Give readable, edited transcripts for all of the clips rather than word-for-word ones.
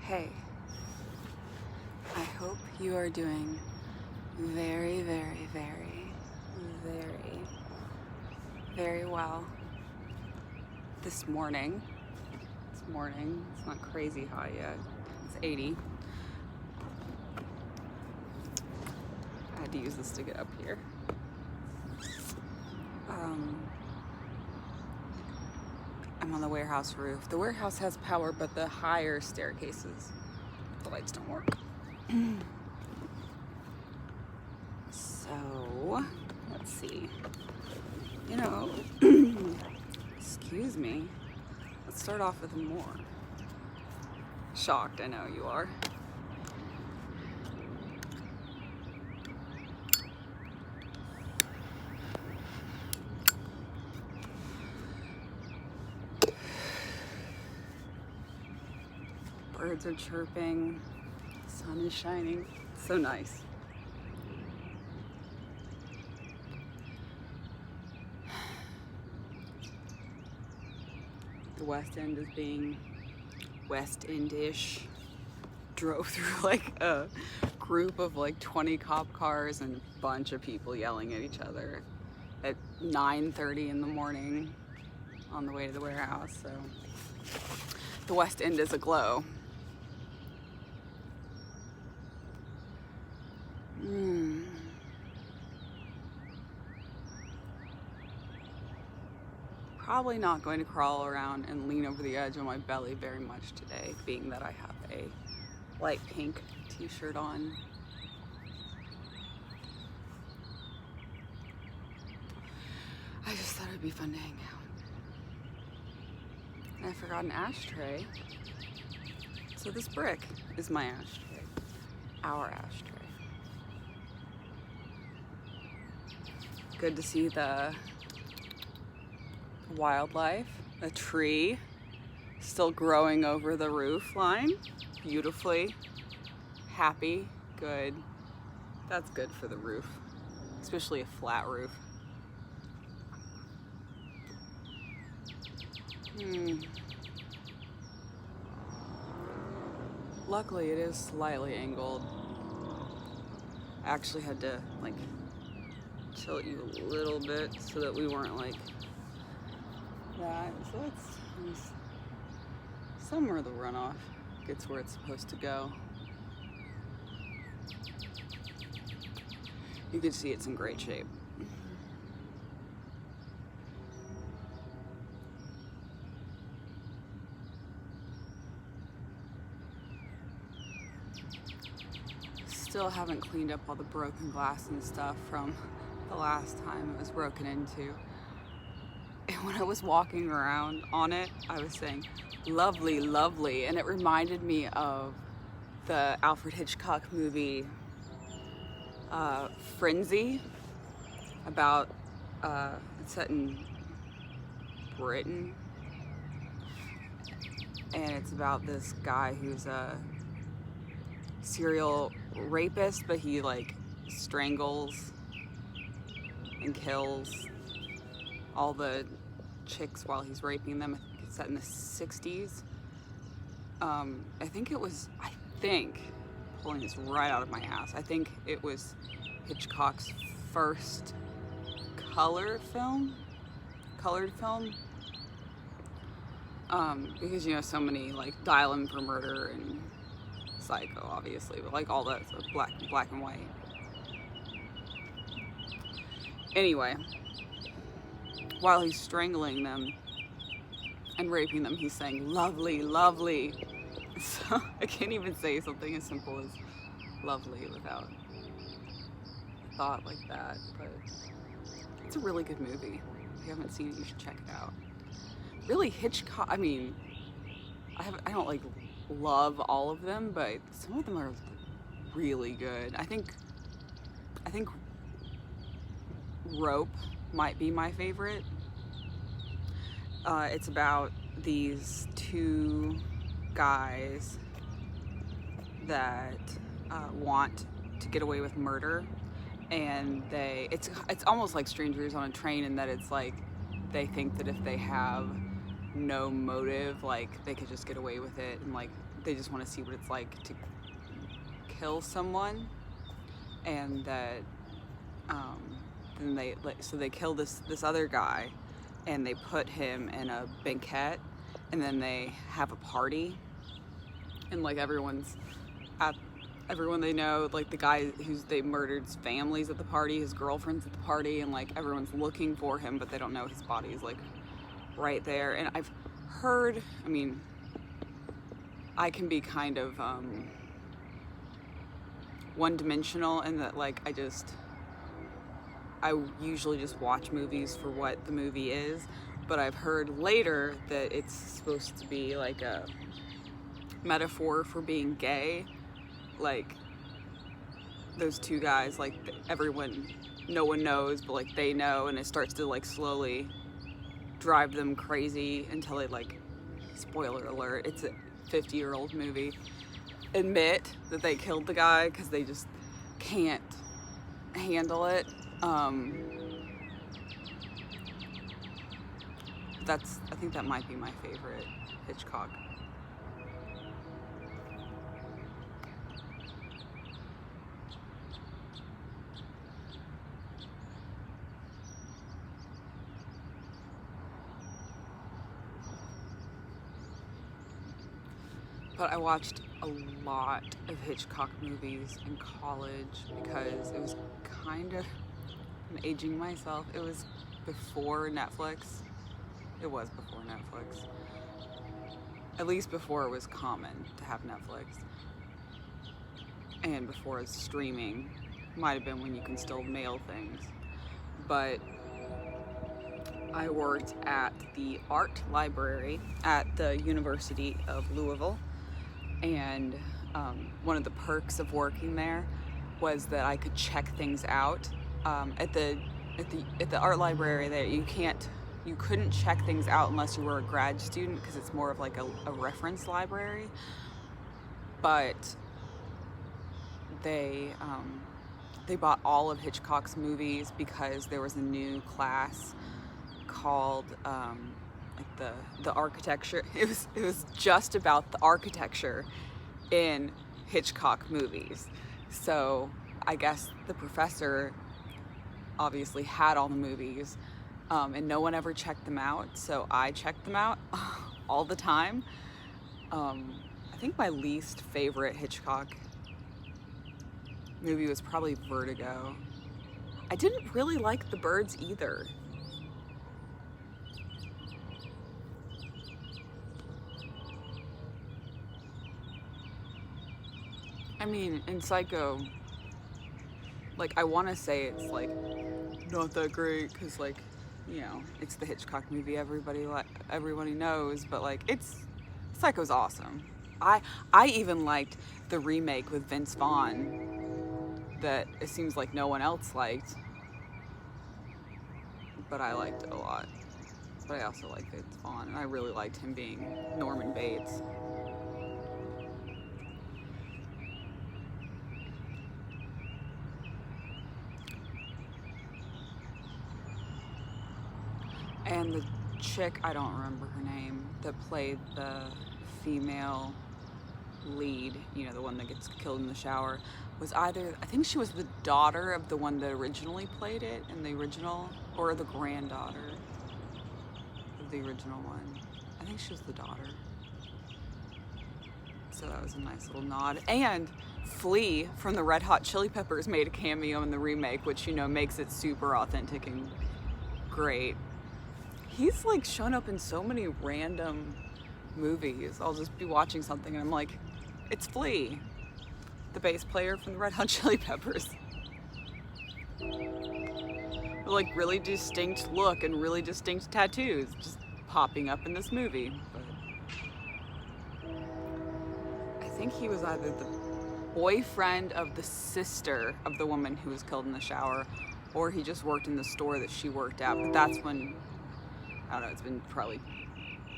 Hey, I hope you are doing very, very, very, very, very well this morning. It's not crazy hot yet. It's 80. I had to use this to get up here. I'm on the warehouse roof. The warehouse has power, but the higher staircases, the lights don't work. So, let's see. Excuse me. Let's start off with more. Shocked, I know you are. Birds are chirping, the sun is shining, it's so nice. The West End is being West End-ish. Drove through like a group of like 20 cop cars and a bunch of people yelling at each other at 9:30 in the morning on the way to the warehouse, so the West End is aglow. Probably not going to crawl around and lean over the edge on my belly very much today, being that I have a light pink t-shirt on. I just thought it'd be fun to hang out. And I forgot an ashtray. So this brick is my ashtray. Our ashtray. Good to see the wildlife, a tree still growing over the roof line beautifully. Happy, good. That's good for the roof, especially a flat roof. Luckily it is slightly angled. I actually had to like tilt you a little bit so that we weren't like that. So it's somewhere the runoff gets where it's supposed to go. You can see it's in great shape. Still haven't cleaned up all the broken glass and stuff from the last time it was broken into. And when I was walking around on it, I was saying, lovely, lovely. And it reminded me of the Alfred Hitchcock movie, Frenzy, about, it's set in Britain. And it's about this guy who's a serial rapist, but he like strangles and kills all the chicks while he's raping them. I think it's set in the 60s. I think, pulling this right out of my ass, I think it was Hitchcock's first colored film. Because so many like Dial M for Murder and Psycho, obviously, but like all that so black and white. Anyway, while he's strangling them and raping them, he's saying, lovely, lovely. So I can't even say something as simple as lovely without thought like that, but it's a really good movie. If you haven't seen it, you should check it out. Really, Hitchcock, I mean, I don't like love all of them, but some of them are really good. I think Rope might be my favorite. It's about these two guys that want to get away with murder, and it's almost like Strangers on a Train in that it's like they think that if they have no motive, like they could just get away with it, and like they just want to see what it's like to kill someone, and that then they kill this other guy, and they put him in a banquette, and then they have a party, and like everyone they know, like the guy they murdered's family's at the party, his girlfriend's at the party, and like everyone's looking for him, but they don't know his body is like right there. And I've heard, I mean, I can be kind of one-dimensional in that, like I usually just watch movies for what the movie is, but I've heard later that it's supposed to be like a metaphor for being gay. Like those two guys, like no one knows, but like they know, and it starts to like slowly drive them crazy until they, like, spoiler alert, it's a 50-year-old movie, admit that they killed the guy because they just can't handle it. I think that might be my favorite Hitchcock. But I watched a lot of Hitchcock movies in college because it was kind of, I'm aging myself, it was before Netflix. It was before Netflix. At least before it was common to have Netflix. And before it's streaming. Might have been when you can still mail things. But I worked at the art library at the University of Louisville. And one of the perks of working there was that I could check things out. At the art library there, you couldn't check things out unless you were a grad student, because it's more of like a reference library. But they bought all of Hitchcock's movies because there was a new class called the architecture. It was just about the architecture in Hitchcock movies. So I guess the professor obviously had all the movies, and no one ever checked them out. So I checked them out all the time. I think my least favorite Hitchcock movie was probably Vertigo. I didn't really like The Birds either. I mean, in Psycho, like, I want to say it's, like, not that great, because, like, you know, it's the Hitchcock movie everybody knows, but, like, Psycho's awesome. I even liked the remake with Vince Vaughn that it seems like no one else liked, but I liked it a lot. But I also like Vince Vaughn, and I really liked him being Norman Bates. And the chick, I don't remember her name, that played the female lead, you know, the one that gets killed in the shower, was either, I think she was the daughter of the one that originally played it in the original, or the granddaughter of the original one. I think she was the daughter. So that was a nice little nod. And Flea from the Red Hot Chili Peppers made a cameo in the remake, which, you know, makes it super authentic and great. He's like shown up in so many random movies. I'll just be watching something and I'm like, it's Flea, the bass player from the Red Hot Chili Peppers. With, like, really distinct look and really distinct tattoos just popping up in this movie. But I think he was either the boyfriend of the sister of the woman who was killed in the shower, or he just worked in the store that she worked at. But that's when, I don't know, it's been probably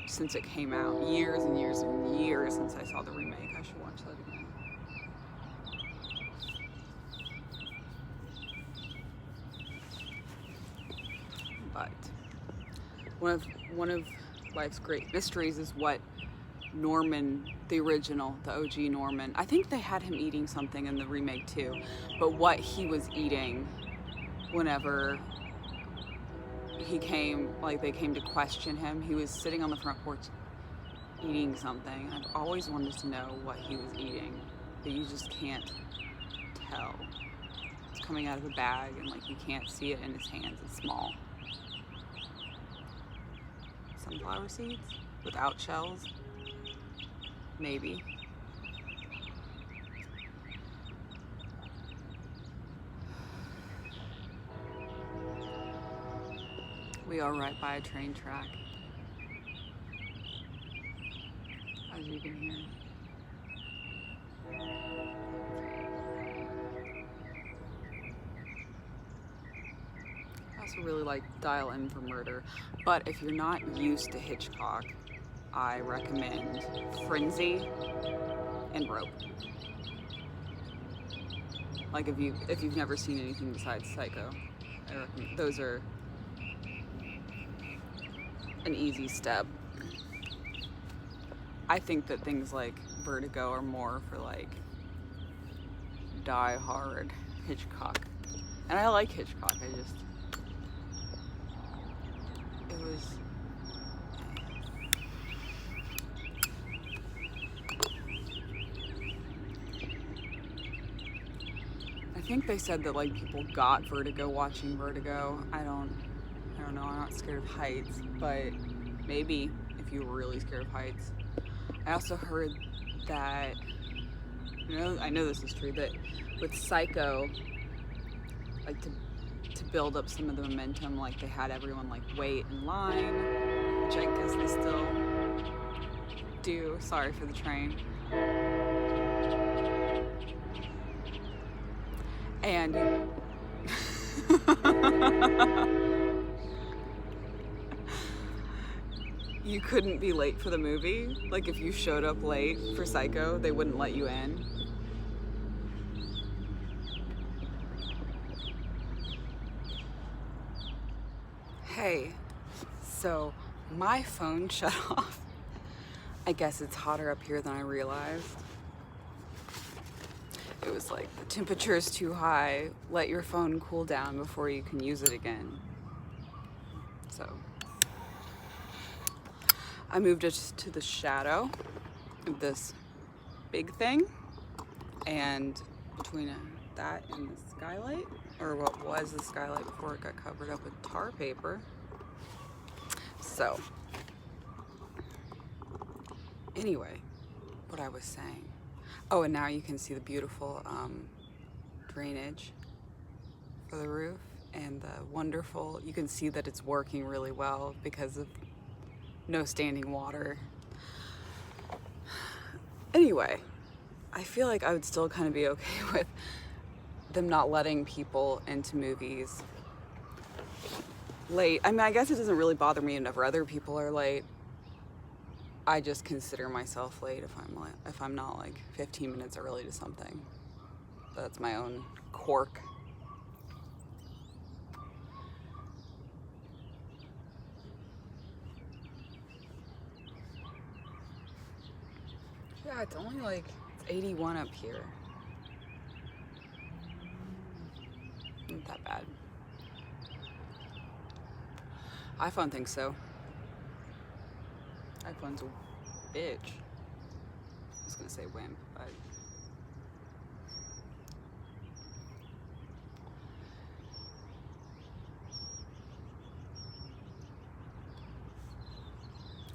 since it came out, years and years and years since I saw the remake. I should watch that again. But one of Life's Great Mysteries is what Norman, the original, the OG Norman, I think they had him eating something in the remake too, but what he was eating whenever he came, like they came to question him, he was sitting on the front porch eating something. I've always wanted to know what he was eating, but you just can't tell. It's coming out of a bag and like you can't see it in his hands, it's small. Sunflower seeds without shells? Maybe. We are right by a train track, as you can hear. I also really like Dial M for Murder, but if you're not used to Hitchcock, I recommend Frenzy and Rope. Like if you've never seen anything besides Psycho, I recommend those are an easy step. I think that things like Vertigo are more for like die-hard Hitchcock. And I like Hitchcock, it was... I think they said that like people got vertigo watching Vertigo. I don't know, I'm not scared of heights, but maybe if you were really scared of heights. I also heard that, I know this is true, that with Psycho, like to build up some of the momentum, like they had everyone like wait in line, which I guess they still do. Sorry for the train. And you couldn't be late for the movie. Like if you showed up late for Psycho, they wouldn't let you in. Hey, so my phone shut off. I guess it's hotter up here than I realized. It was like, the temperature is too high, let your phone cool down before you can use it again. So, I moved it to the shadow of this big thing, and between that and the Skylight, or what was the Skylight before it got covered up with tar paper. So, anyway, what I was saying. Oh, and now you can see the beautiful drainage for the roof and the wonderful, you can see that it's working really well because of no standing water. Anyway, I feel like I would still kind of be okay with them not letting people into movies late. I mean, I guess it doesn't really bother me whenever other people are late. I just consider myself late if I'm not like 15 minutes early to something. That's my own quirk. Yeah, it's only like, it's 81 up here. Not that bad. iPhone thinks so. iPhone's a bitch. I was gonna say wimp, but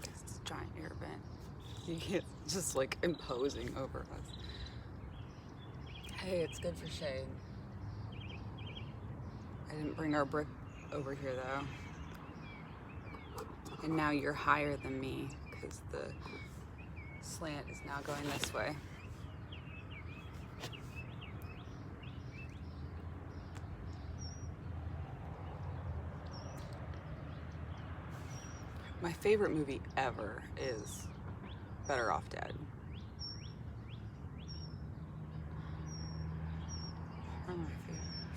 it's a giant air vent. It's just like imposing over us. Hey, it's good for shade. I didn't bring our brick over here though. And now you're higher than me because the slant is now going this way. My favorite movie ever is Better Off Dead.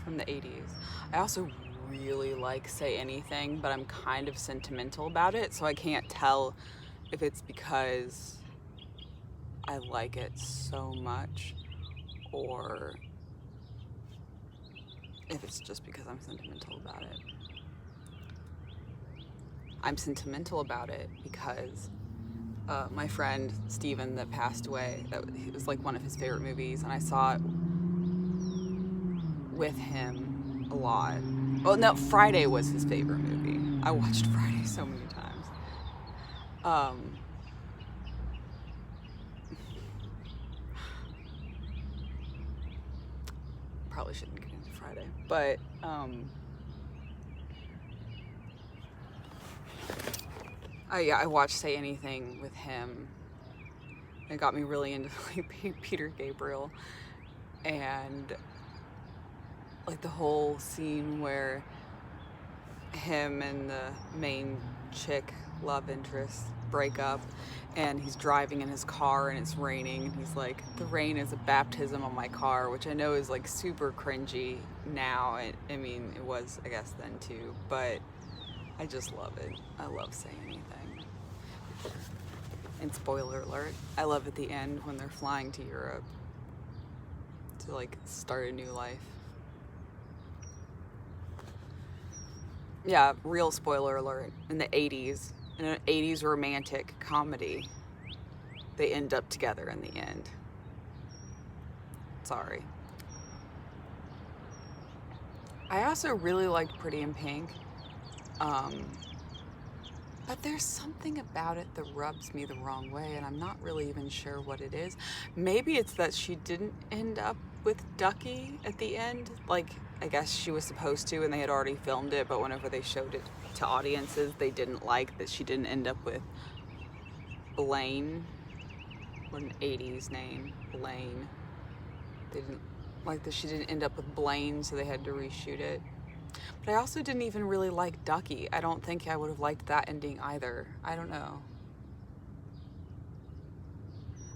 From the 80s. I also really like Say Anything, but I'm kind of sentimental about it, so I can't tell if it's because I like it so much or if it's just because I'm sentimental about it. I'm sentimental about it because my friend Steven that passed away, it was like one of his favorite movies, and I saw it with him a lot. Well, no, Friday was his favorite movie. I watched Friday so many times. Probably shouldn't get into Friday, but I watched Say Anything with him. It got me really into like Peter Gabriel, and like the whole scene where him and the main chick love interest break up, and he's driving in his car and it's raining, and he's like, the rain is a baptism on my car, which I know is like super cringy now. I mean, it was, I guess, then too, but I just love it. I love Say Anything. And spoiler alert, I love at the end when they're flying to Europe to like start a new life. Yeah, real spoiler alert. In the 80s, in an 80s romantic comedy, they end up together in the end. Sorry. I also really liked Pretty in Pink. But there's something about it that rubs me the wrong way, and I'm not really even sure what it is. Maybe it's that she didn't end up with Ducky at the end. Like, I guess she was supposed to, and they had already filmed it, but whenever they showed it to audiences, they didn't like that she didn't end up with Blaine. What an 80s name, Blaine. They didn't like that she didn't end up with Blaine, so they had to reshoot it. But I also didn't even really like Ducky. I don't think I would have liked that ending either. I don't know.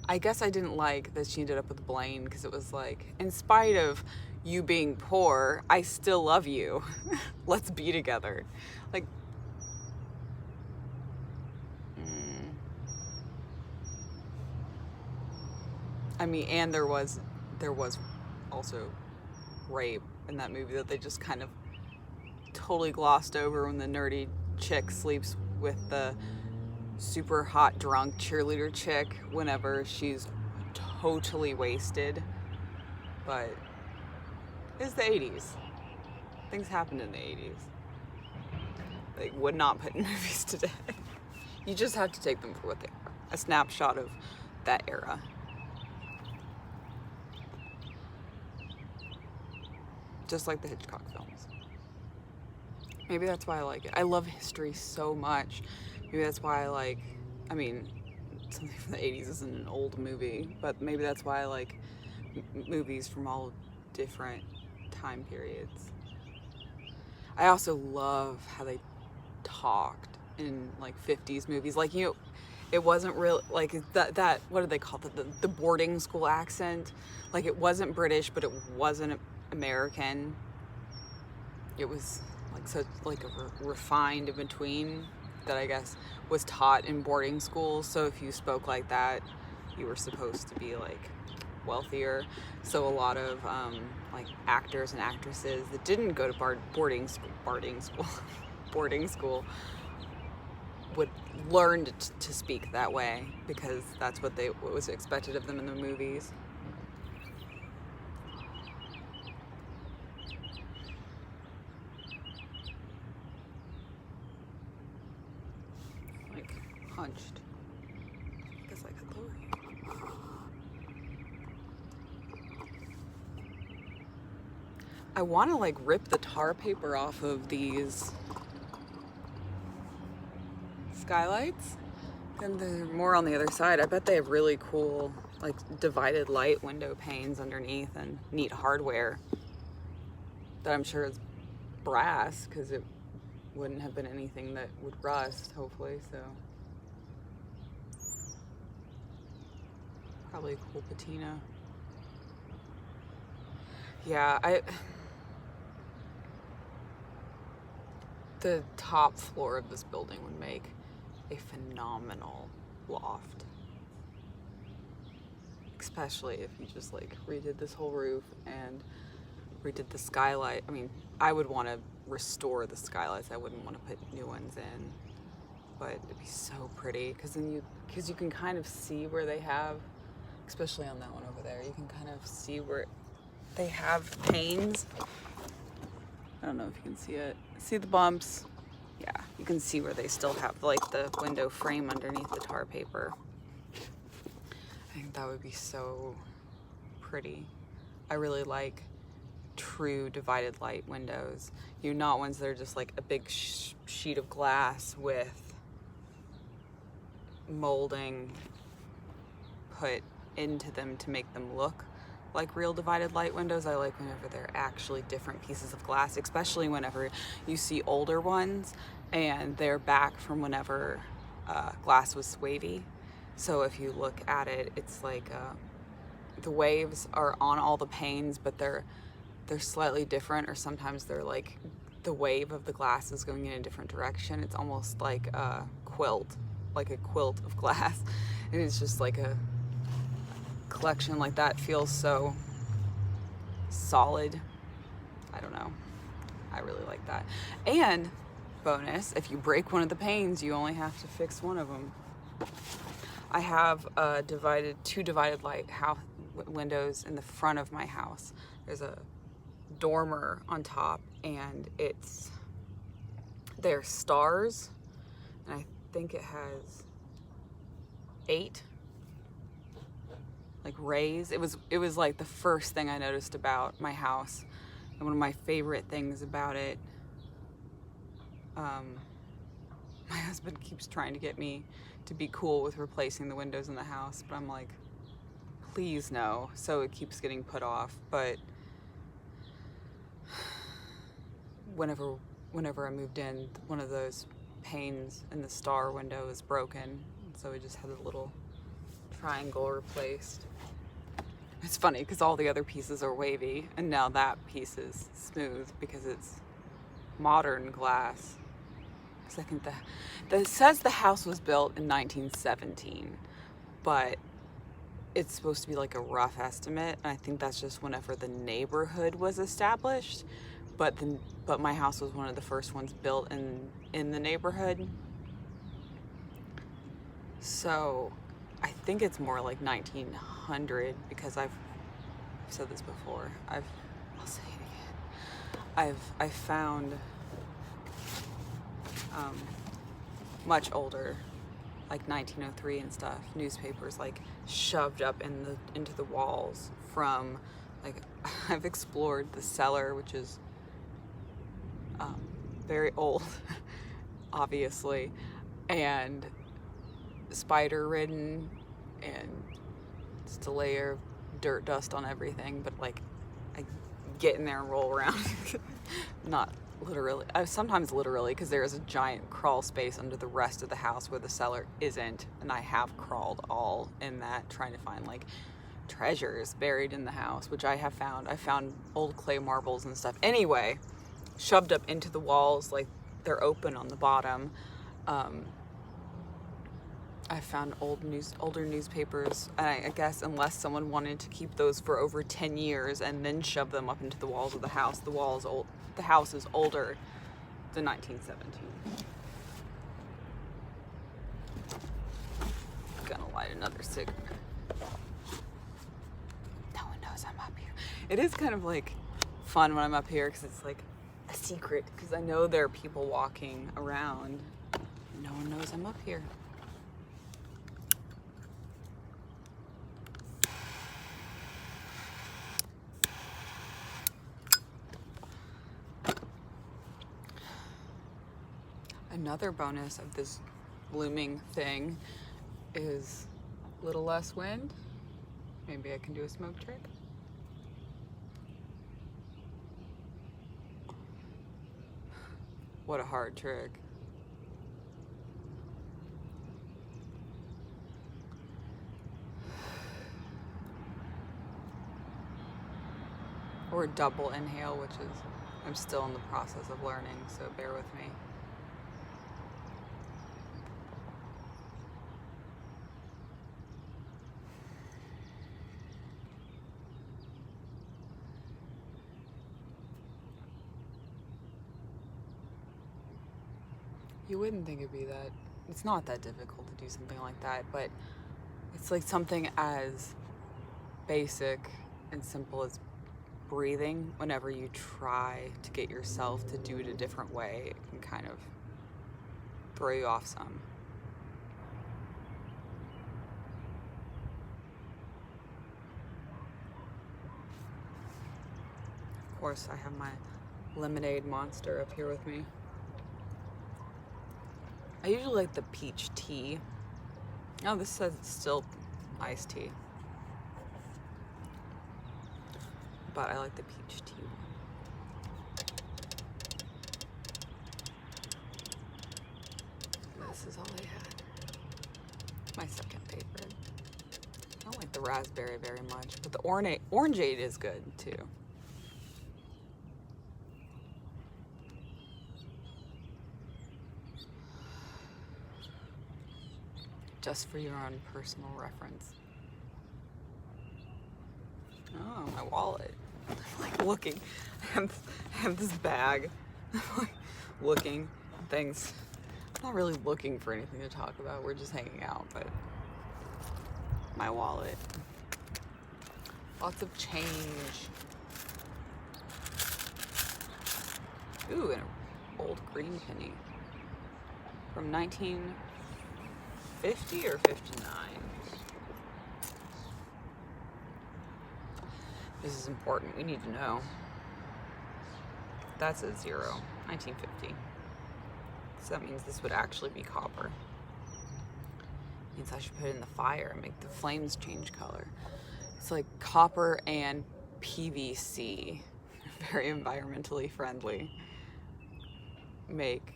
I guess I didn't like that she ended up with Blaine because it was like, in spite of you being poor, I still love you. Let's be together. Like, I mean, and there was also rape in that movie that they just kind of totally glossed over when the nerdy chick sleeps with the super hot drunk cheerleader chick whenever she's totally wasted. But it's the 80s. Things happened in the 80s. They would not put in movies today. You just have to take them for what they are. A snapshot of that era. Just like the Hitchcock films. Maybe that's why I like it. I love history so much. Maybe that's why I like, I mean, something from the 80s isn't an old movie, but maybe that's why I like movies from all different time periods. I also love how they talked in like 50s movies. Like, you know, it wasn't real, like that what do they call it? The boarding school accent. Like, it wasn't British, but it wasn't American. It was like such like a refined in between that I guess was taught in boarding schools. So if you spoke like that, you were supposed to be like wealthier. So a lot of like actors and actresses that didn't go to boarding school would learn to speak that way because that's what was expected of them in the movies. Hunched. I guess I could lower you. I want to like rip the tar paper off of these skylights, and they're more on the other side. I bet they have really cool like divided light window panes underneath and neat hardware that I'm sure is brass because it wouldn't have been anything that would rust, hopefully. So probably a cool patina. Yeah, the top floor of this building would make a phenomenal loft. Especially if you just like redid this whole roof and redid the skylight. I mean, I would want to restore the skylights. I wouldn't want to put new ones in, but it'd be so pretty because you can kind of see where they have, especially on that one over there, you can kind of see where they have panes. I don't know if you can see it. See the bumps? Yeah, you can see where they still have like the window frame underneath the tar paper. I think that would be so pretty. I really like true divided light windows. Not ones that are just like a big sheet of glass with molding put into them to make them look like real divided light windows. I like whenever they're actually different pieces of glass, especially whenever you see older ones and they're back from whenever glass was wavy. So if you look at it, it's like the waves are on all the panes, but they're slightly different, or sometimes they're like the wave of the glass is going in a different direction. It's almost like a quilt of glass, and it's just like a collection like that feels so solid. I don't know. I really like that. And bonus, if you break one of the panes, you only have to fix one of them. I have two divided light windows in the front of my house. There's a dormer on top, and they're stars, and I think it has 8 like rays. It was like the first thing I noticed about my house, and one of my favorite things about it. My husband keeps trying to get me to be cool with replacing the windows in the house, but I'm like, please no. So it keeps getting put off. But whenever I moved in, one of those panes in the star window is broken, so we just had a little triangle replaced. It's funny because all the other pieces are wavy, and now that piece is smooth because it's modern glass. Because I think it says the house was built in 1917, but it's supposed to be like a rough estimate, and I think that's just whenever the neighborhood was established. But my house was one of the first ones built in the neighborhood, so I think it's more like 1900, because I've said this before. I'll say it again. I've found much older, like 1903 and stuff, newspapers like shoved up into the walls from, like, I've explored the cellar, which is very old, obviously, and spider ridden, and just a layer of dirt dust on everything, but like I get in there and roll around. Not literally, sometimes literally, because there is a giant crawl space under the rest of the house where the cellar isn't, and I have crawled all in that trying to find like treasures buried in the house, which I have found. I found old clay marbles and stuff. Anyway, shoved up into the walls, like they're open on the bottom. I found older newspapers, and I guess unless someone wanted to keep those for over 10 years and then shove them up into the walls of the house, the house is older than 1917. Gonna light another cigarette. No one knows I'm up here. It is kind of like fun when I'm up here because it's like a secret, because I know there are people walking around. No one knows I'm up here. Another bonus of this blooming thing is a little less wind. Maybe I can do a smoke trick. What a hard trick. Or double inhale, which is, I'm still in the process of learning, so bear with me. You wouldn't think it'd be that. It's not that difficult to do something like that, but it's like something as basic and simple as breathing. Whenever you try to get yourself to do it a different way, it can kind of throw you off some. Of course, I have my lemonade monster up here with me. I usually like the peach tea. Oh, this says it's still iced tea. But I like the peach tea one. This is all I had. My second favorite. I don't like the raspberry very much, but the orangeade is good too. Just for your own personal reference. Oh, my wallet. I'm like looking. I have this bag. I'm like looking at things. I'm not really looking for anything to talk about. We're just hanging out, but my wallet. Lots of change. Ooh, and an old green penny. From 1950 or 59. This is important. We need to know. That's a 0. 1950. So that means this would actually be copper. Means I should put it in the fire and make the flames change color. It's like copper and PVC. Very environmentally friendly. Make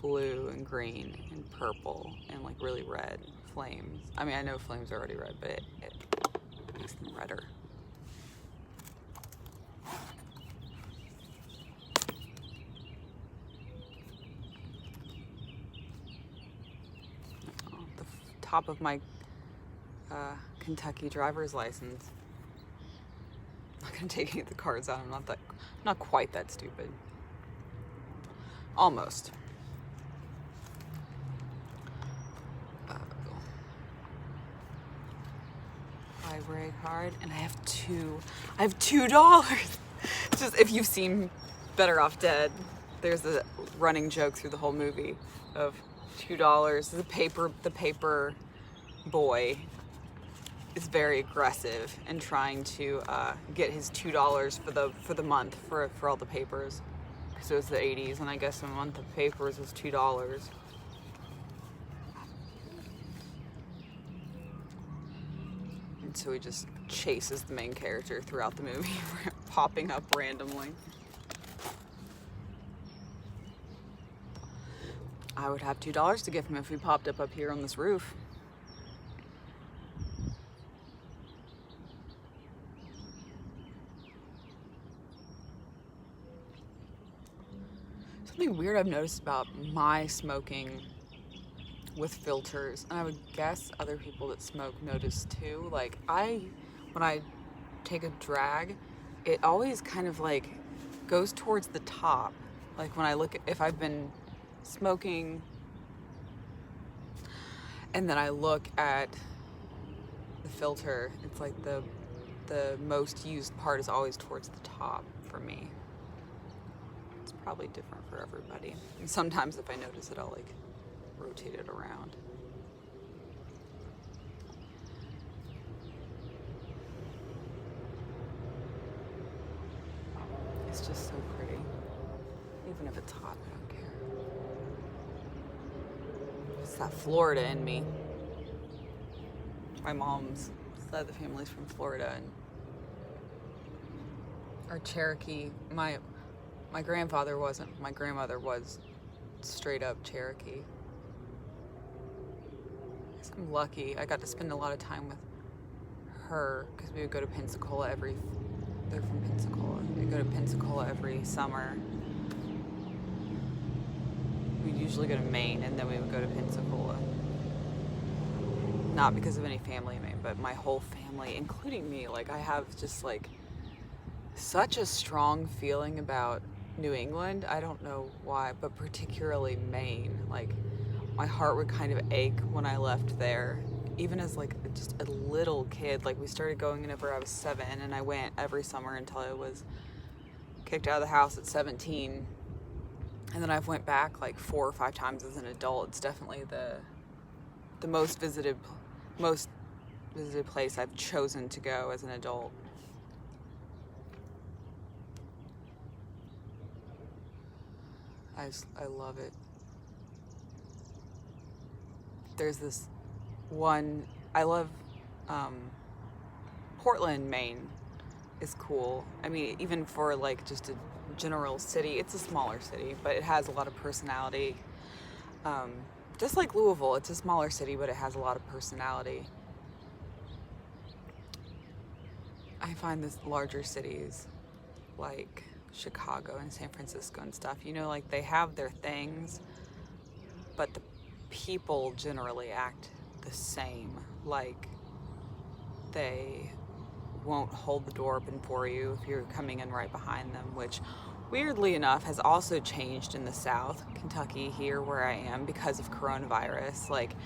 blue and green and purple and like really red flames. I mean, I know flames are already red, but it makes them redder. The top of my Kentucky driver's license. I'm not gonna take any of the cards out. I'm not quite that stupid. Almost. Library card, and I have $2. Just if you've seen Better Off Dead, there's a running joke through the whole movie of $2. The paper boy is very aggressive in trying to get his $2 for the month for all the papers, because it was the 80s, and I guess a month of papers was $2. And so he just chases the main character throughout the movie, popping up randomly. I would have $2 to give him if he popped up here on this roof. Something weird I've noticed about my smoking with filters, and I would guess other people that smoke notice too, like when I take a drag, it always kind of like goes towards the top. Like when I look at, if I've been smoking and then I look at the filter, it's like the most used part is always towards the top for me. It's probably different for everybody. And sometimes if I notice it, I'll like rotate it around. It's just so pretty. Even if it's hot, I don't care. It's that Florida in me. My mom's side of the family's from Florida, and our Cherokee, my grandfather wasn't. My grandmother was straight up Cherokee. I'm lucky. I got to spend a lot of time with her because we would go to Pensacola they're from Pensacola. We'd go to Pensacola every summer. We'd usually go to Maine, and then we would go to Pensacola. Not because of any family in Maine, but my whole family, including me. Like, I have just like such a strong feeling about New England. I don't know why, but particularly Maine. Like, my heart would kind of ache when I left there. Even as like just a little kid, like we started going whenever I was 7, and I went every summer until I was kicked out of the house at 17. And then I've went back like 4 or 5 times as an adult. It's definitely the most visited place I've chosen to go as an adult. I love it. There's this one, I love Portland, Maine is cool. I mean, even for like just a general city, it's a smaller city, but it has a lot of personality. Just like Louisville, it's a smaller city, but it has a lot of personality. I find this larger cities like Chicago and San Francisco and stuff, you know, like they have their things, but the people generally act the same. Like, they won't hold the door open for you if you're coming in right behind them, which weirdly enough has also changed in the South, Kentucky, here where I am, because of coronavirus. Like,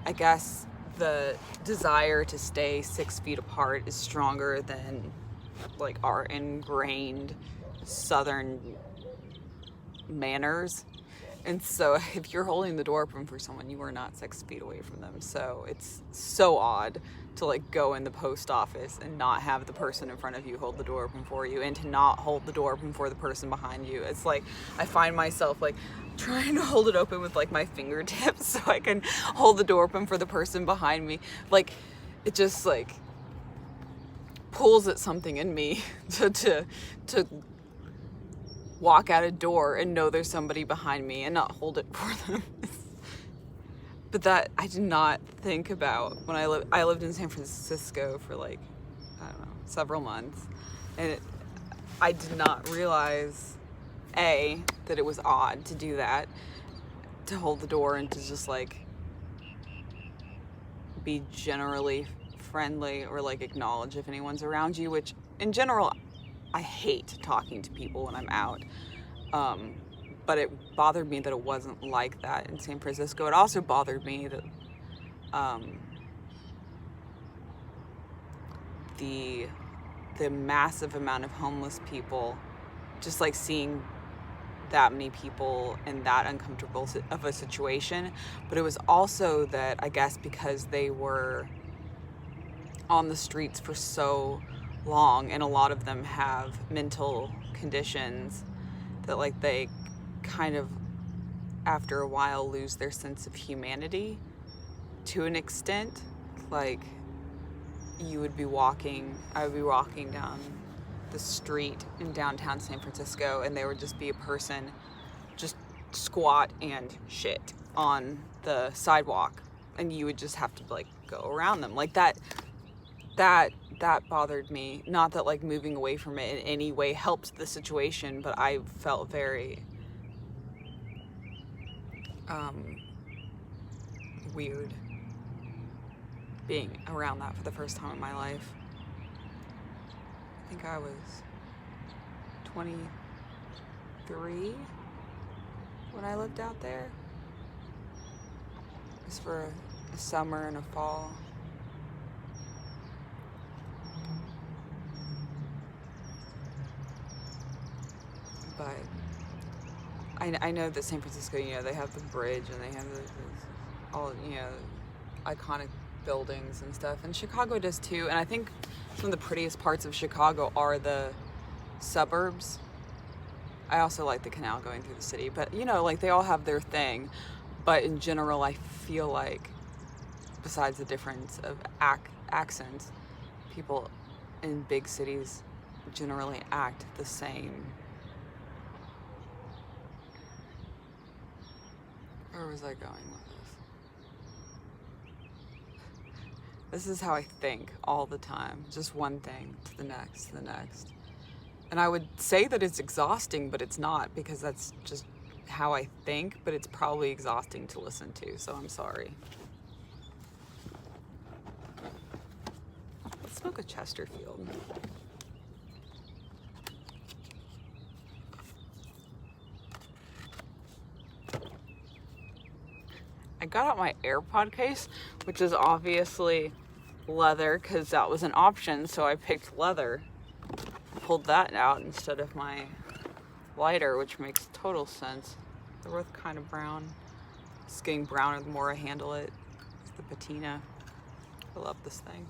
I guess the desire to stay 6 feet apart is stronger than like our ingrained Southern manners. And so if you're holding the door open for someone, you are not 6 feet away from them. So it's so odd to like go in the post office and not have the person in front of you hold the door open for you, and to not hold the door open for the person behind you. It's like, I find myself like trying to hold it open with like my fingertips so I can hold the door open for the person behind me. Like, it just like pulls at something in me to walk out a door and know there's somebody behind me and not hold it for them. But that I did not think about when I lived in San Francisco for like, I don't know, several months. And I did not realize, A, that it was odd to do that, to hold the door and to just like be generally friendly or like acknowledge if anyone's around you, which in general, I hate talking to people when I'm out. But it bothered me that it wasn't like that in San Francisco. It also bothered me that the massive amount of homeless people, just like seeing that many people in that uncomfortable of a situation. But it was also that, I guess, because they were on the streets for so long, and a lot of them have mental conditions, that like they kind of after a while lose their sense of humanity to an extent. Like, I would be walking down the street in downtown San Francisco, and there would just be a person just squat and shit on the sidewalk, and you would just have to like go around them. Like that bothered me. Not that like moving away from it in any way helped the situation, but I felt very weird being around that for the first time in my life. I think I was 23 when I lived out there. It was for a summer and a fall. But I know that San Francisco, you know, they have the bridge and they have all, you know, iconic buildings and stuff. And Chicago does too. And I think some of the prettiest parts of Chicago are the suburbs. I also like the canal going through the city. But, you know, like they all have their thing. But in general, I feel like, besides the difference of accents, people in big cities generally act the same. Where was I going with this? This is how I think all the time. Just one thing to the next, to the next. And I would say that it's exhausting, but it's not, because that's just how I think, but it's probably exhausting to listen to, so I'm sorry. Let's smoke a Chesterfield. got out my AirPod case, which is obviously leather because that was an option, so I picked leather. Pulled that out instead of my lighter, which makes total sense. They're both kind of brown. It's getting browner the more I handle it. It's the patina. I love this thing.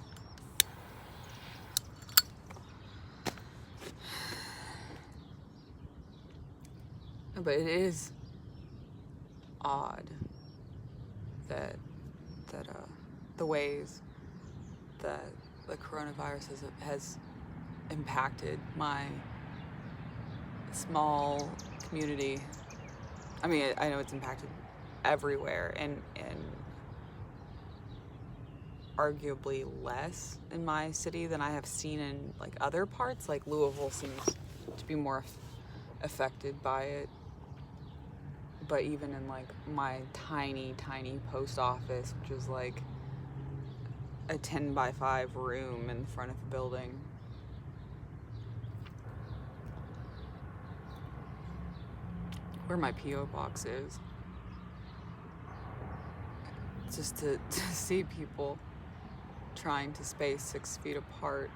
But it is odd that the ways that the coronavirus has impacted my small community. I mean, I know it's impacted everywhere, and arguably less in my city than I have seen in like other parts. Like Louisville seems to be more affected by it. But even in like my tiny post office, which is like a 10x5 room in front of the building, where my P.O. box is, just to see people trying to space 6 feet apart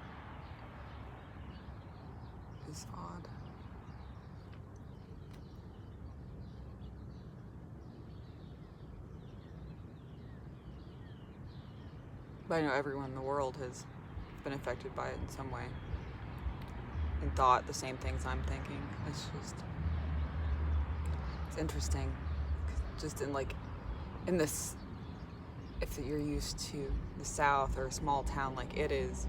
is odd. But I know everyone in the world has been affected by it in some way and thought the same things I'm thinking. It's interesting. Just in this, if you're used to the South or a small town like it is,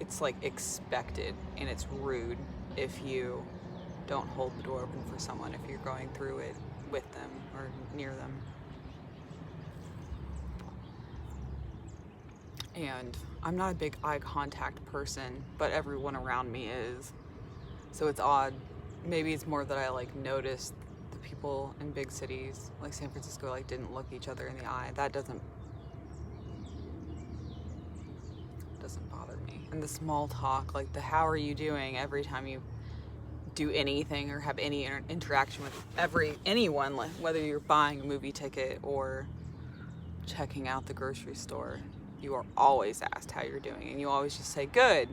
it's like expected and it's rude if you don't hold the door open for someone if you're going through it with them or near them. And I'm not a big eye contact person, but everyone around me is. So it's odd. Maybe it's more that I like noticed the people in big cities like San Francisco like didn't look each other in the eye. That doesn't bother me. And the small talk, like the how are you doing every time you do anything or have any interaction with anyone, like whether you're buying a movie ticket or checking out the grocery store, you are always asked how you're doing, and you always just say good.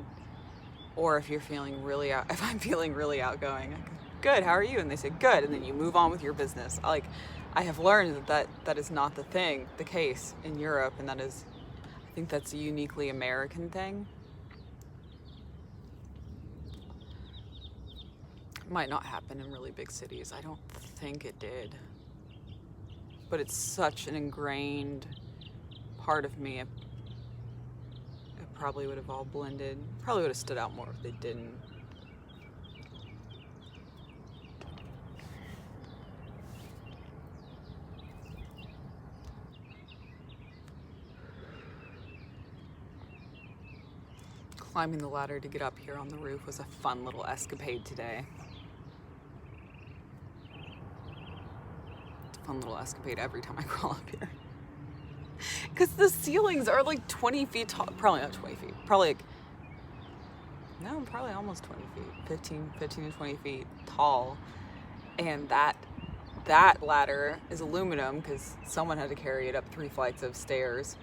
Or if I'm feeling really outgoing, I go, good, how are you? And they say good, and then you move on with your business. Like, I have learned that is not the case in Europe, and I think that's a uniquely American thing. It might not happen in really big cities. I don't think it did. But it's such an ingrained part of me. It probably would have all blended. Probably would have stood out more if they didn't. Climbing the ladder to get up here on the roof was a fun little escapade today. It's a fun little escapade every time I crawl up here. Because the ceilings are like 20 feet tall. Probably not 20 feet. Probably almost 20 feet. 15 to 20 feet tall. And that ladder is aluminum because someone had to carry it up 3 flights of stairs.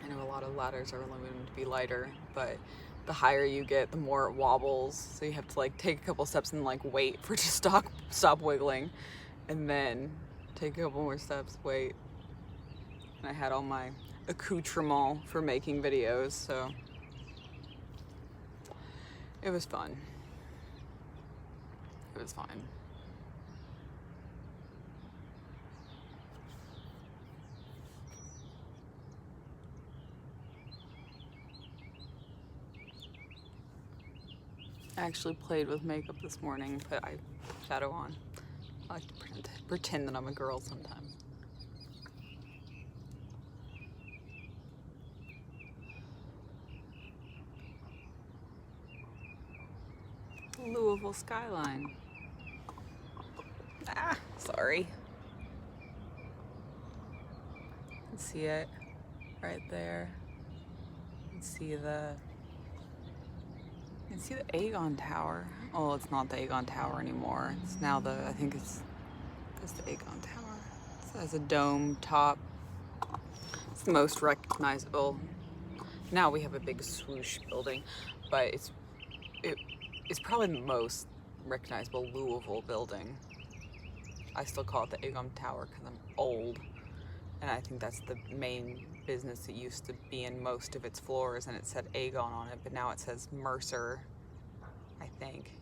I know a lot of ladders are aluminum to be lighter, but the higher you get, the more it wobbles. So you have to like take a couple steps and like wait for it to stop wiggling, and then take a couple more steps, wait. And I had all my accoutrement for making videos, so it was fun. It was fine. I actually played with makeup this morning, but I put shadow on. I like to pretend that I'm a girl sometimes. Louisville skyline. Sorry. You can see it right there. You can see the Aegon Tower. Oh, it's not the Aegon Tower anymore. It's now I think it's the Aegon Tower. It has a dome top. It's the most recognizable. Now we have a big swoosh building, but it's probably the most recognizable Louisville building. I still call it the Agam Tower because I'm old, and I think that's the main business that used to be in most of its floors, and it said Aegon on it, but now it says Mercer, I think.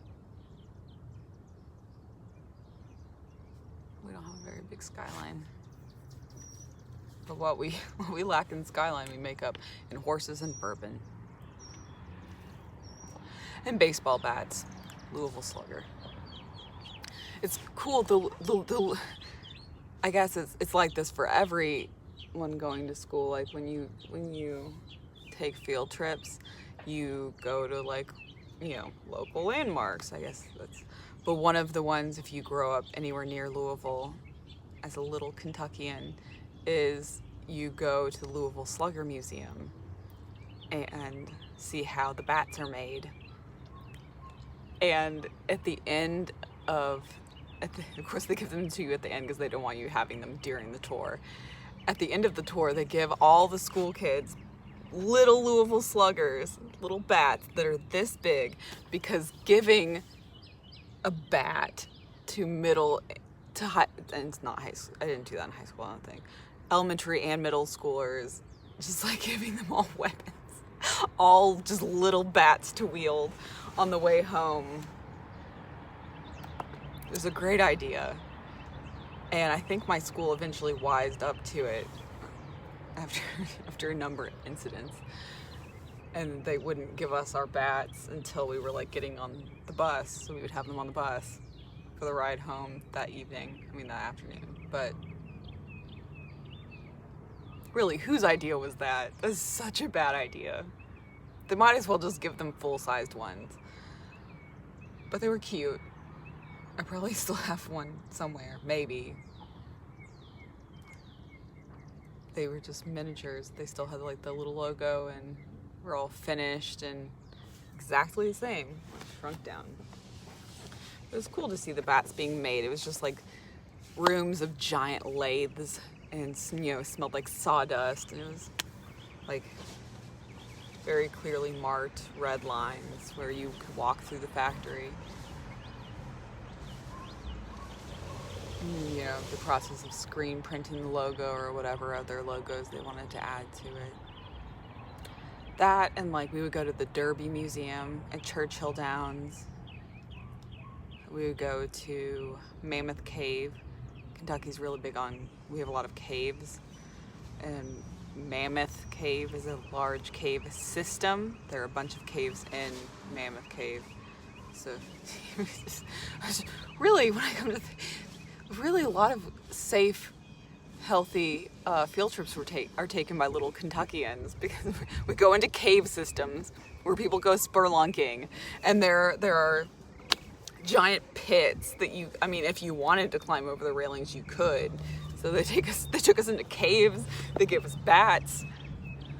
We don't have a very big skyline. But what we lack in skyline, we make up in horses and bourbon. And baseball bats. Louisville Slugger. It's cool, I guess it's like this for everyone going to school. Like when you take field trips, you go to like, you know, local landmarks, I guess but one of the ones, if you grow up anywhere near Louisville as a little Kentuckian, is you go to the Louisville Slugger Museum and see how the bats are made. And at the end of course they give them to you at the end because they don't want you having them during the tour. At the end of the tour, they give all the school kids little Louisville Sluggers, little bats that are this big, because giving a bat to middle to high, and it's not high school, I didn't do that in high school, I don't think, elementary and middle schoolers, just like giving them all weapons, all just little bats to wield on the way home. It was a great idea, and I think my school eventually wised up to it after a number of incidents, and they wouldn't give us our bats until we were like getting on the bus, so we would have them on the bus for the ride home that afternoon. But really, whose idea was that? That's such a bad idea. They might as well just give them full-sized ones. But they were cute. I probably still have one somewhere, maybe. They were just miniatures. They still had like the little logo and were all finished and exactly the same, shrunk down. It was cool to see the bats being made. It was just like rooms of giant lathes and, you know, smelled like sawdust, and it was like very clearly marked red lines where you could walk through the factory. You know, the process of screen printing the logo or whatever other logos they wanted to add to it. That, and like we would go to the Derby Museum at Churchill Downs. We would go to Mammoth Cave. Kentucky's really big on, we have a lot of caves, and Mammoth Cave is a large cave system. There are a bunch of caves in Mammoth Cave. So really, when I come to really a lot of safe, healthy field trips are taken by little Kentuckians, because we go into cave systems where people go spelunking, and there are giant pits that if you wanted to climb over the railings, you could. So they took us into caves. They gave us bats.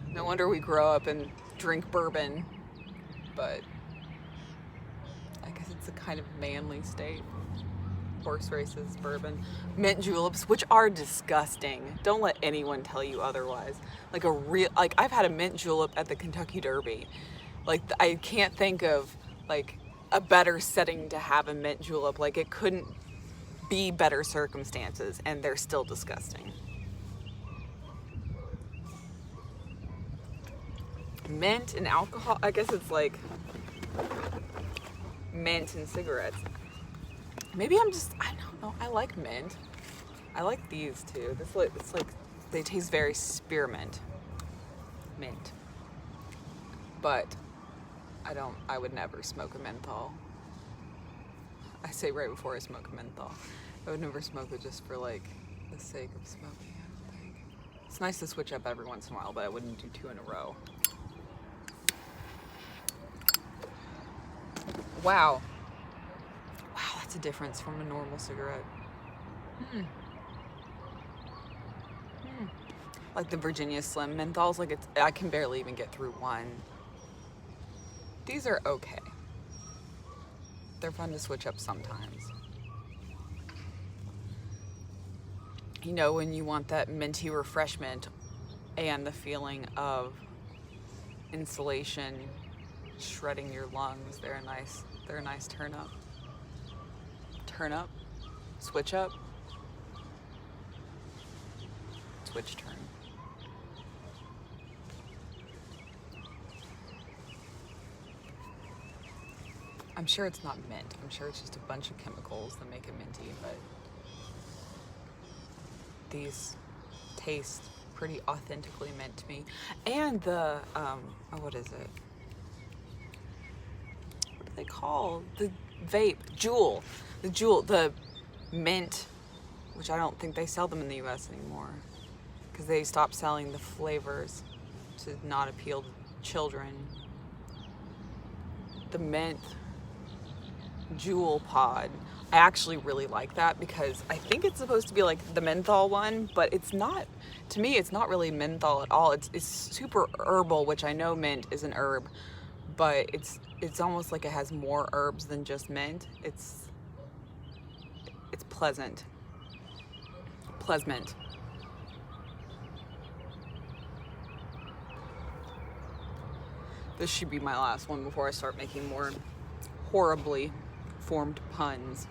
No wonder we grow up and drink bourbon. But I guess it's a kind of manly state. Horse races, bourbon, mint juleps, which are disgusting. Don't let anyone tell you otherwise. I've had a mint julep at the Kentucky Derby. Like, I can't think of like a better setting to have a mint julep. Like, it couldn't be better circumstances, and they're still disgusting. Mint and alcohol, I guess it's like mint and cigarettes. Maybe I don't know, I like mint. I like these too. It's like, they taste very spearmint. Mint. But I would never smoke a menthol. I say right before I smoke a menthol. I would never smoke it just for like the sake of smoking, I don't think. It's nice to switch up every once in a while, but I wouldn't do 2 in a row. Wow, that's a difference from a normal cigarette. Like the Virginia Slim menthols, like I can barely even get through one. These are okay. They're fun to switch up sometimes. You know, when you want that minty refreshment and the feeling of insulation shredding your lungs, they're a nice turn up. Turn up, switch up, switch turn. I'm sure it's not mint. I'm sure it's just a bunch of chemicals that make it minty, but these taste pretty authentically mint to me. And the, what is it? What do they call the vape? Juul. The mint, which I don't think they sell them in the US anymore because they stopped selling the flavors to not appeal to children. The mint Juul pod. I actually really like that because I think it's supposed to be like the menthol one, but it's not. To me, it's not really menthol at all. It's super herbal, which I know mint is an herb, but it's almost like it has more herbs than just mint. It's pleasant. Pleasant. This should be my last one before I start making more horribly formed puns.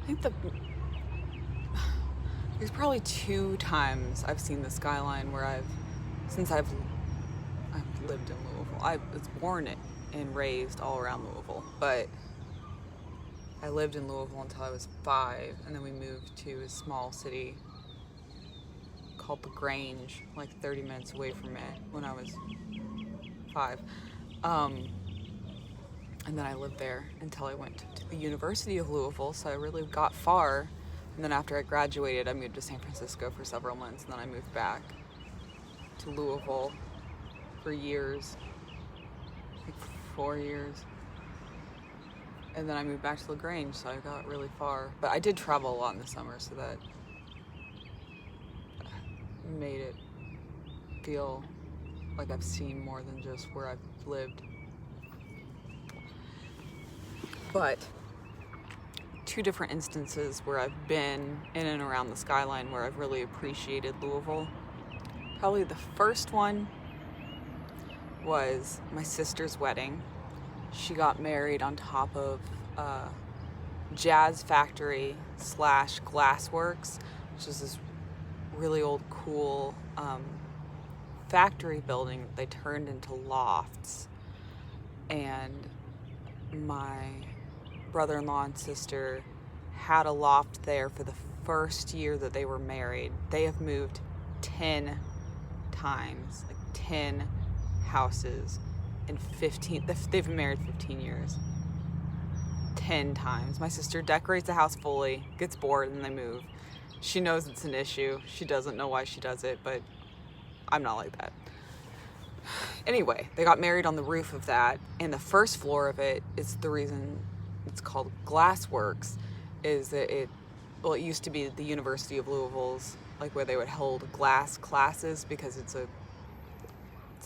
I think there's probably 2 times I've seen the skyline where since I've lived in Louisville. I was born and raised all around Louisville, but I lived in Louisville until I was 5, and then we moved to a small city called the Grange, like 30 minutes away from it when I was 5. And then I lived there until I went to the University of Louisville, so I really got far. And then after I graduated, I moved to San Francisco for several months, and then I moved back to Louisville for years, like 4 years. And then I moved back to LaGrange, so I got really far. But I did travel a lot in the summer, so that made it feel like I've seen more than just where I've lived. But 2 different instances where I've been in and around the skyline where I've really appreciated Louisville. Probably the first one was my sister's wedding. She got married on top of Jazz Factory / Glassworks, which is this really old, cool factory building that they turned into lofts. And my brother-in-law and sister had a loft there for the first year that they were married. They have moved 10 times, like 10 houses in 15, they've been married 15 years. 10 times. My sister decorates the house fully, gets bored, and they move. She knows it's an issue. She doesn't know why she does it, but I'm not like that. Anyway, they got married on the roof of that, and the first floor of it is the reason it's called Glassworks, is that it used to be the University of Louisville's, like where they would hold glass classes, because it's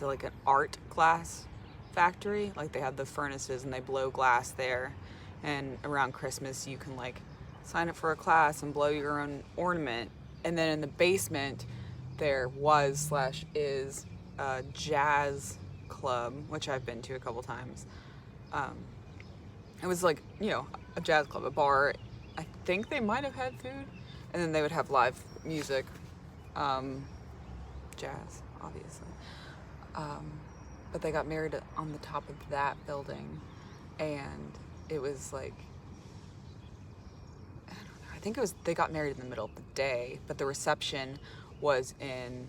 like an art glass factory. Like they have the furnaces and they blow glass there, and around Christmas you can like sign up for a class and blow your own ornament. And then in the basement there is a jazz club, which I've been to a couple times. It was like, a jazz club, a bar. I think they might have had food, and then they would have live music, jazz, obviously. But they got married on the top of that building, and it was like, I don't know, I think they got married in the middle of the day, but the reception was in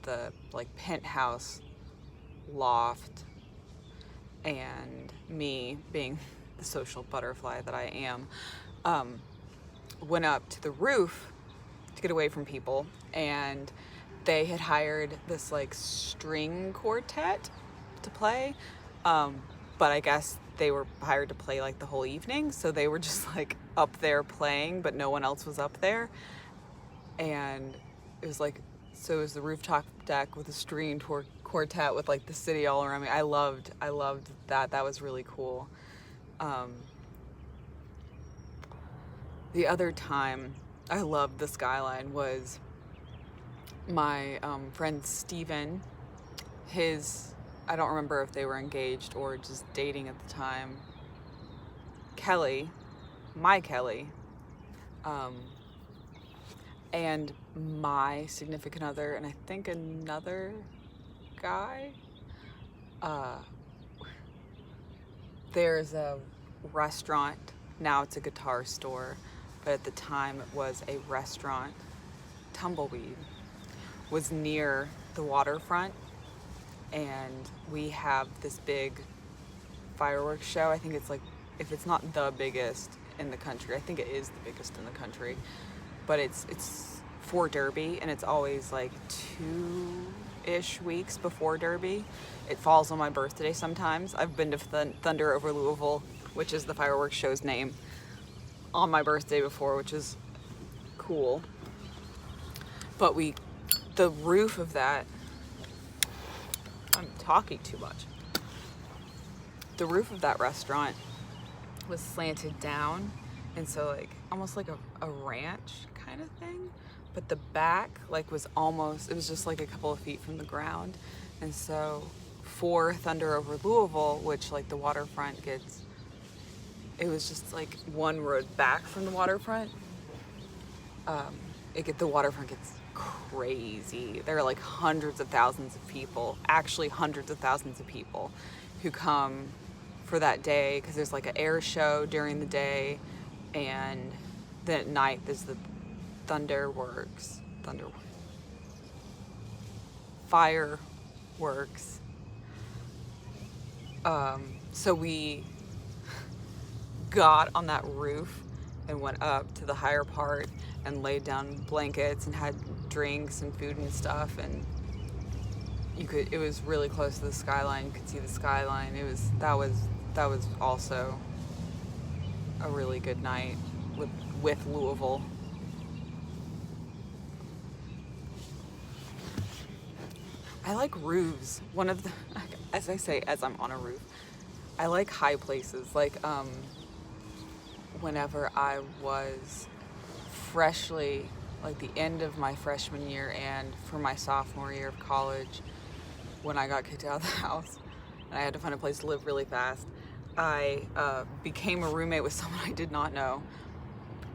the like penthouse loft, and me, being the social butterfly that I am, went up to the roof to get away from people, and they had hired this like string quartet to play, but I guess they were hired to play like the whole evening, so they were just like up there playing, but no one else was up there. And it was like, so it was the rooftop deck with a string quartet with like the city all around me. I loved that. That was really cool. The other time I loved the Skyline was my friend Steven. I don't remember if they were engaged or just dating at the time. Kelly, and my significant other, and I think another guy. There's a restaurant, now it's a guitar store, but at the time it was a restaurant. Tumbleweed was near the waterfront, and we have this big fireworks show. I think it's like, if it's not the biggest in the country, I think it is the biggest in the country, but it's for Derby, and it's always like 2-ish weeks before Derby. It falls on my birthday sometimes. I've been to Thunder over Louisville, which is the fireworks show's name, on my birthday before, which is cool. But the roof of that, I'm talking too much. The roof of that restaurant was slanted down, and so like almost like a ranch kind of thing, but the back like was almost, it was just like a couple of feet from the ground. And so for Thunder over Louisville, which like the waterfront gets, it was just like one road back from the waterfront. The waterfront gets crazy. There are like hundreds of thousands of people, actually hundreds of thousands of people who come for that day, because there's like an air show during the day, and then at night there's the fireworks. So we got on that roof and went up to the higher part and laid down blankets and had drinks and food and stuff, and it was really close to the skyline. You could see the skyline. That was also a really good night with Louisville. I like roofs. As I say, as I'm on a roof, I like high places. Like, whenever I was freshly, like the end of my freshman year and for my sophomore year of college, when I got kicked out of the house and I had to find a place to live really fast, I became a roommate with someone I did not know,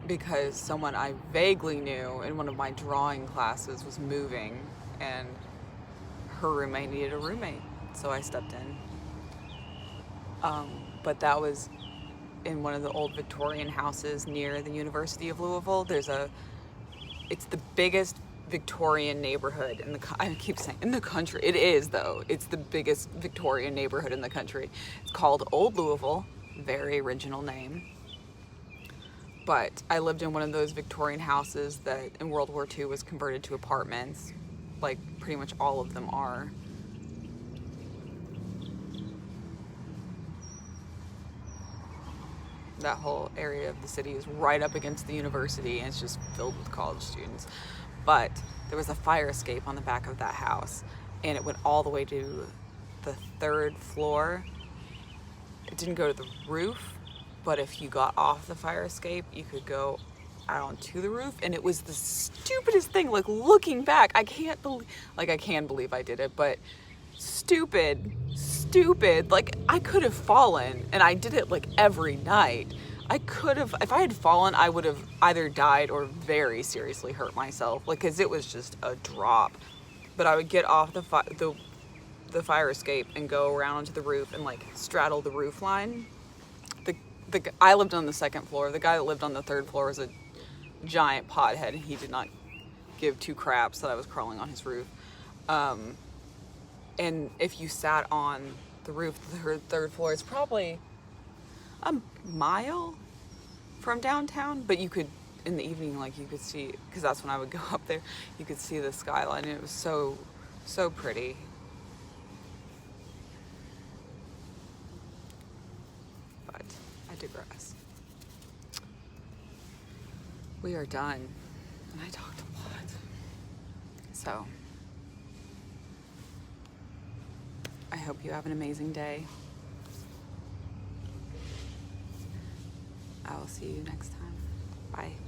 because someone I vaguely knew in one of my drawing classes was moving, and her roommate needed a roommate, so I stepped in. But that was in one of the old Victorian houses near the University of Louisville. It's the biggest Victorian neighborhood I keep saying in the country. It is, though. It's the biggest Victorian neighborhood in the country. It's called Old Louisville. Very original name. But I lived in one of those Victorian houses that in World War II was converted to apartments. Like pretty much all of them are. That whole area of the city is right up against the university, and it's just filled with college students. But there was a fire escape on the back of that house, and it went all the way to the 3rd floor. It didn't go to the roof, but if you got off the fire escape, you could go out onto the roof, and it was the stupidest thing. Like, looking back, I can believe I did it, but stupid. Like, I could have fallen, and I did it like every night. If I had fallen, I would have either died or very seriously hurt myself, like, because it was just a drop. But I would get off the fire escape and go around onto the roof and like straddle the roof line. I lived on the 2nd floor. The guy that lived on the 3rd floor was a giant pothead, and he did not give two craps that I was crawling on his roof. And if you sat on the roof, the 3rd floor is probably a mile from downtown, but you could, in the evening, like, you could see, because that's when I would go up there, you could see the skyline, and it was so pretty. But I digress. We are done, and I talked a lot. So I hope you have an amazing day. I will see you next time. Bye.